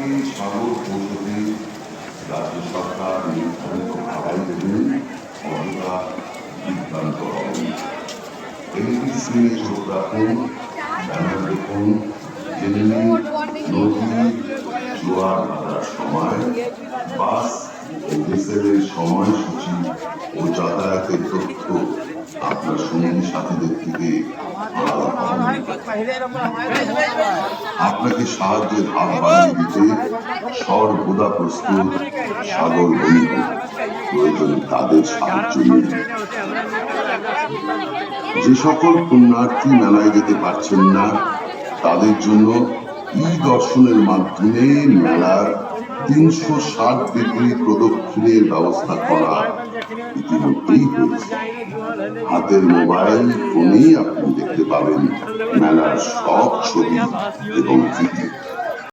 সাগর পৌঁছতে রাজ্য সরকার নির্ধারিত ভাড়াই দেবেন, অযথা বিভ্রান্ত হবেন। এলইডি স্ক্রিনে চোখ রাখুন, ব্যানার দেখুন, জেনে নিন নদী জোয়ার ভাটার সময়, বাস ও ভেসেলের সময়সূচি ও যাতায়াতের তথ্য আপনার সঙ্গী সাথীদের থেকে আপনাকে সাহায্যের হাত বাড়িয়ে দিতে সর্বদা প্রস্তুত সাগর বন্ধু। প্রয়োজনে তাদের সাহায্য নিন। যে সকল পুণ্যার্থী মেলায় যেতে পারছেন না, তাদের জন্য ই-দর্শনের মাধ্যমে মেলার 360 ডিগ্রি প্রদক্ষিণের ব্যবস্থা করা ইতিমধ্যেই হয়েছে। হাতের মোবাইল ফোনেই আপনি দেখতে পাবেন মেলার সব ছবি এবং ভিডিও।